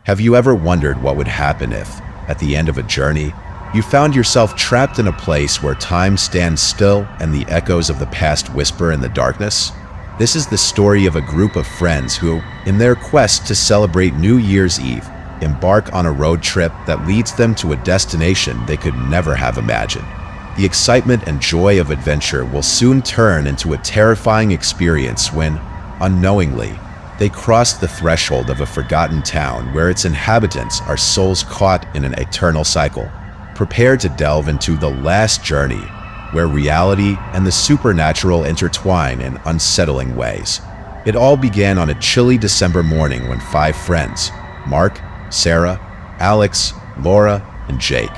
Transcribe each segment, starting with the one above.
Have you ever wondered what would happen if, at the end of a journey, you found yourself trapped in a place where time stands still and the echoes of the past whisper in the darkness? This is the story of a group of friends who, in their quest to celebrate New Year's Eve, embark on a road trip that leads them to a destination they could never have imagined. The excitement and joy of adventure will soon turn into a terrifying experience when, unknowingly, they cross the threshold of a forgotten town where its inhabitants are souls caught in an eternal cycle. Prepare to delve into the last journey, where reality and the supernatural intertwine in unsettling ways. It all began on a chilly December morning when 5 friends, Mark, Sarah, Alex, Laura, and Jake,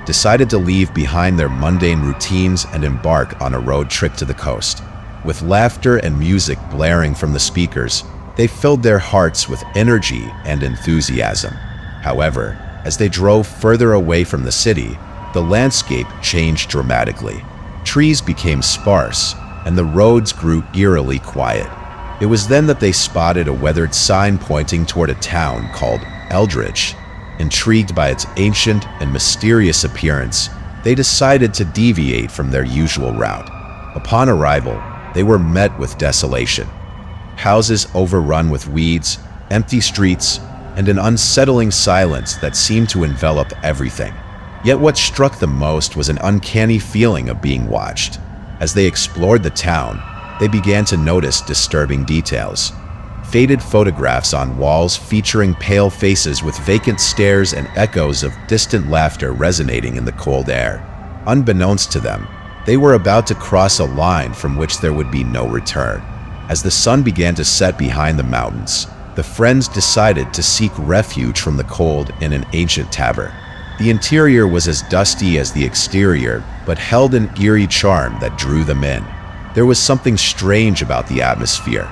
decided to leave behind their mundane routines and embark on a road trip to the coast. With laughter and music blaring from the speakers, they filled their hearts with energy and enthusiasm. However, as they drove further away from the city, the landscape changed dramatically. Trees became sparse, and the roads grew eerily quiet. It was then that they spotted a weathered sign pointing toward a town called Eldridge. Intrigued by its ancient and mysterious appearance, they decided to deviate from their usual route. Upon arrival, they were met with desolation. Houses overrun with weeds, empty streets, and an unsettling silence that seemed to envelop everything. Yet what struck them most was an uncanny feeling of being watched. As they explored the town, they began to notice disturbing details. Faded photographs on walls featuring pale faces with vacant stares and echoes of distant laughter resonating in the cold air. Unbeknownst to them, they were about to cross a line from which there would be no return. As the sun began to set behind the mountains, the friends decided to seek refuge from the cold in an ancient tavern. The interior was as dusty as the exterior, but held an eerie charm that drew them in. There was something strange about the atmosphere,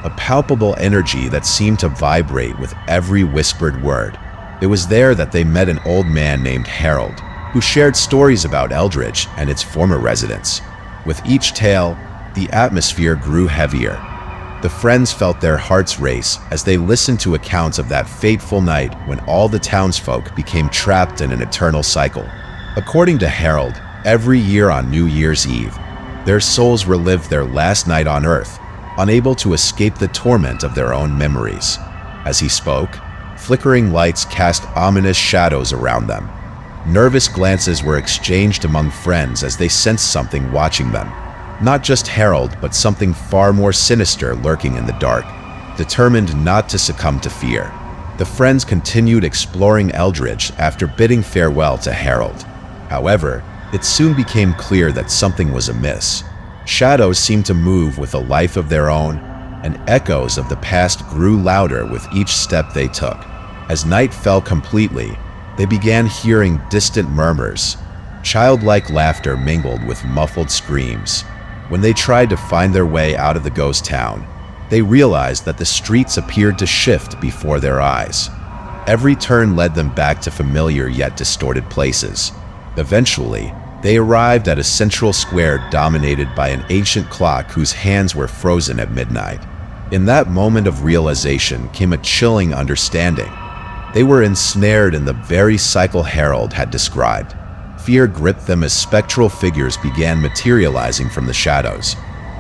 a palpable energy that seemed to vibrate with every whispered word. It was there that they met an old man named Harold, who shared stories about Eldridge and its former residents. With each tale, the atmosphere grew heavier. The friends felt their hearts race as they listened to accounts of that fateful night when all the townsfolk became trapped in an eternal cycle. According to Harold, every year on New Year's Eve, their souls relived their last night on Earth, unable to escape the torment of their own memories. As he spoke, flickering lights cast ominous shadows around them. Nervous glances were exchanged among friends as they sensed something watching them. Not just Harold, but something far more sinister lurking in the dark, determined not to succumb to fear. The friends continued exploring Eldridge after bidding farewell to Harold. However, it soon became clear that something was amiss. Shadows seemed to move with a life of their own, and echoes of the past grew louder with each step they took. As night fell completely, they began hearing distant murmurs. Childlike laughter mingled with muffled screams. When they tried to find their way out of the ghost town, they realized that the streets appeared to shift before their eyes. Every turn led them back to familiar yet distorted places. Eventually, they arrived at a central square dominated by an ancient clock whose hands were frozen at midnight. In that moment of realization came a chilling understanding. They were ensnared in the very cycle Harold had described. Fear gripped them as spectral figures began materializing from the shadows.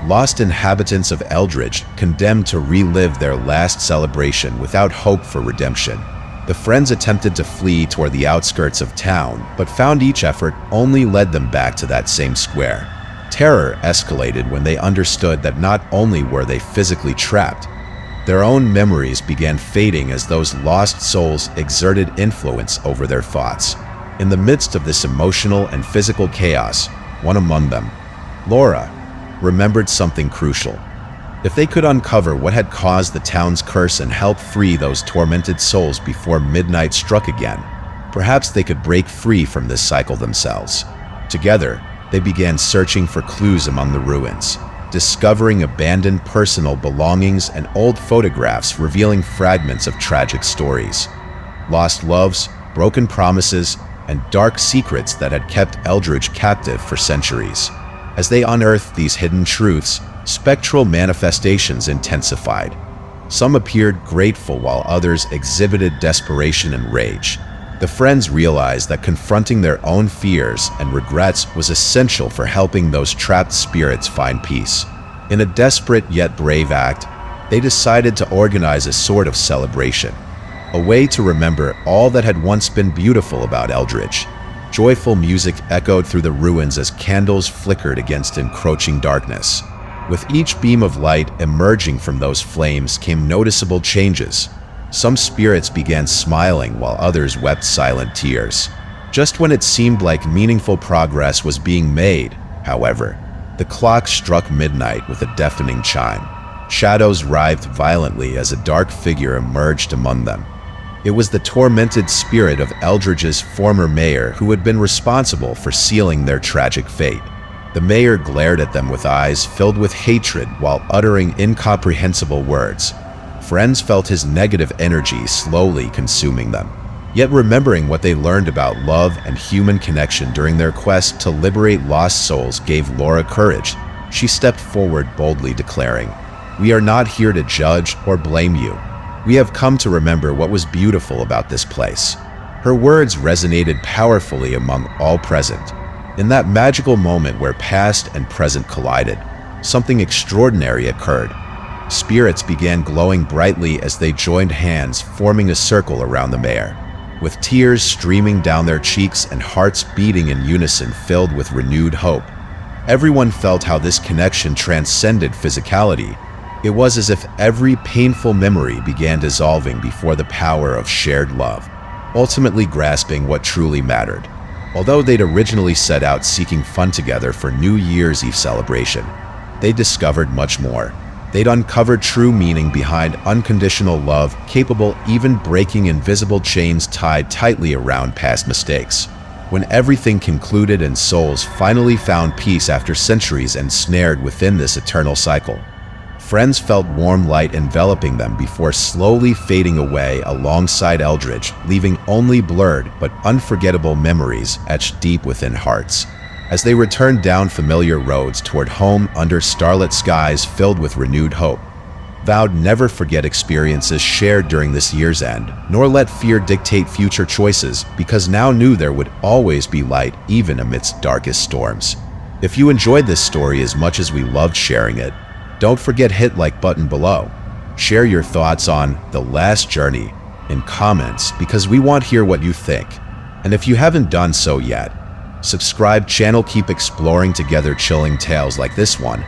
Lost inhabitants of Eldridge, condemned to relive their last celebration without hope for redemption. The friends attempted to flee toward the outskirts of town, but found each effort only led them back to that same square. Terror escalated when they understood that not only were they physically trapped, their own memories began fading as those lost souls exerted influence over their thoughts. In the midst of this emotional and physical chaos, one among them, Laura, remembered something crucial. If they could uncover what had caused the town's curse and help free those tormented souls before midnight struck again, perhaps they could break free from this cycle themselves. Together, they began searching for clues among the ruins, discovering abandoned personal belongings and old photographs revealing fragments of tragic stories. Lost loves, broken promises, and dark secrets that had kept Eldridge captive for centuries. As they unearthed these hidden truths, spectral manifestations intensified. Some appeared grateful while others exhibited desperation and rage. The friends realized that confronting their own fears and regrets was essential for helping those trapped spirits find peace. In a desperate yet brave act, they decided to organize a sort of celebration, a way to remember all that had once been beautiful about Eldridge. Joyful music echoed through the ruins as candles flickered against encroaching darkness. With each beam of light emerging from those flames came noticeable changes. Some spirits began smiling while others wept silent tears. Just when it seemed like meaningful progress was being made, however, the clock struck midnight with a deafening chime. Shadows writhed violently as a dark figure emerged among them. It was the tormented spirit of Eldridge's former mayor who had been responsible for sealing their tragic fate. The mayor glared at them with eyes filled with hatred while uttering incomprehensible words. Friends felt his negative energy slowly consuming them. Yet remembering what they learned about love and human connection during their quest to liberate lost souls gave Laura courage. She stepped forward boldly declaring, "We are not here to judge or blame you. We have come to remember what was beautiful about this place." Her words resonated powerfully among all present. In that magical moment where past and present collided, something extraordinary occurred. Spirits began glowing brightly as they joined hands, forming a circle around the mayor. With tears streaming down their cheeks and hearts beating in unison filled with renewed hope, everyone felt how this connection transcended physicality. It was as if every painful memory began dissolving before the power of shared love, ultimately grasping what truly mattered. Although they'd originally set out seeking fun together for New Year's Eve celebration, they discovered much more. They'd uncovered true meaning behind unconditional love, capable even breaking invisible chains tied tightly around past mistakes. When everything concluded and souls finally found peace after centuries ensnared within this eternal cycle, friends felt warm light enveloping them before slowly fading away alongside Eldridge, leaving only blurred but unforgettable memories etched deep within hearts. As they returned down familiar roads toward home under starlit skies filled with renewed hope, vowed never forget experiences shared during this year's end, nor let fear dictate future choices, because now knew there would always be light even amidst darkest storms. If you enjoyed this story as much as we loved sharing it, don't forget hit like button below. Share your thoughts on The Last Journey in comments because we want to hear what you think. And if you haven't done so yet, subscribe channel, keep exploring together chilling tales like this one.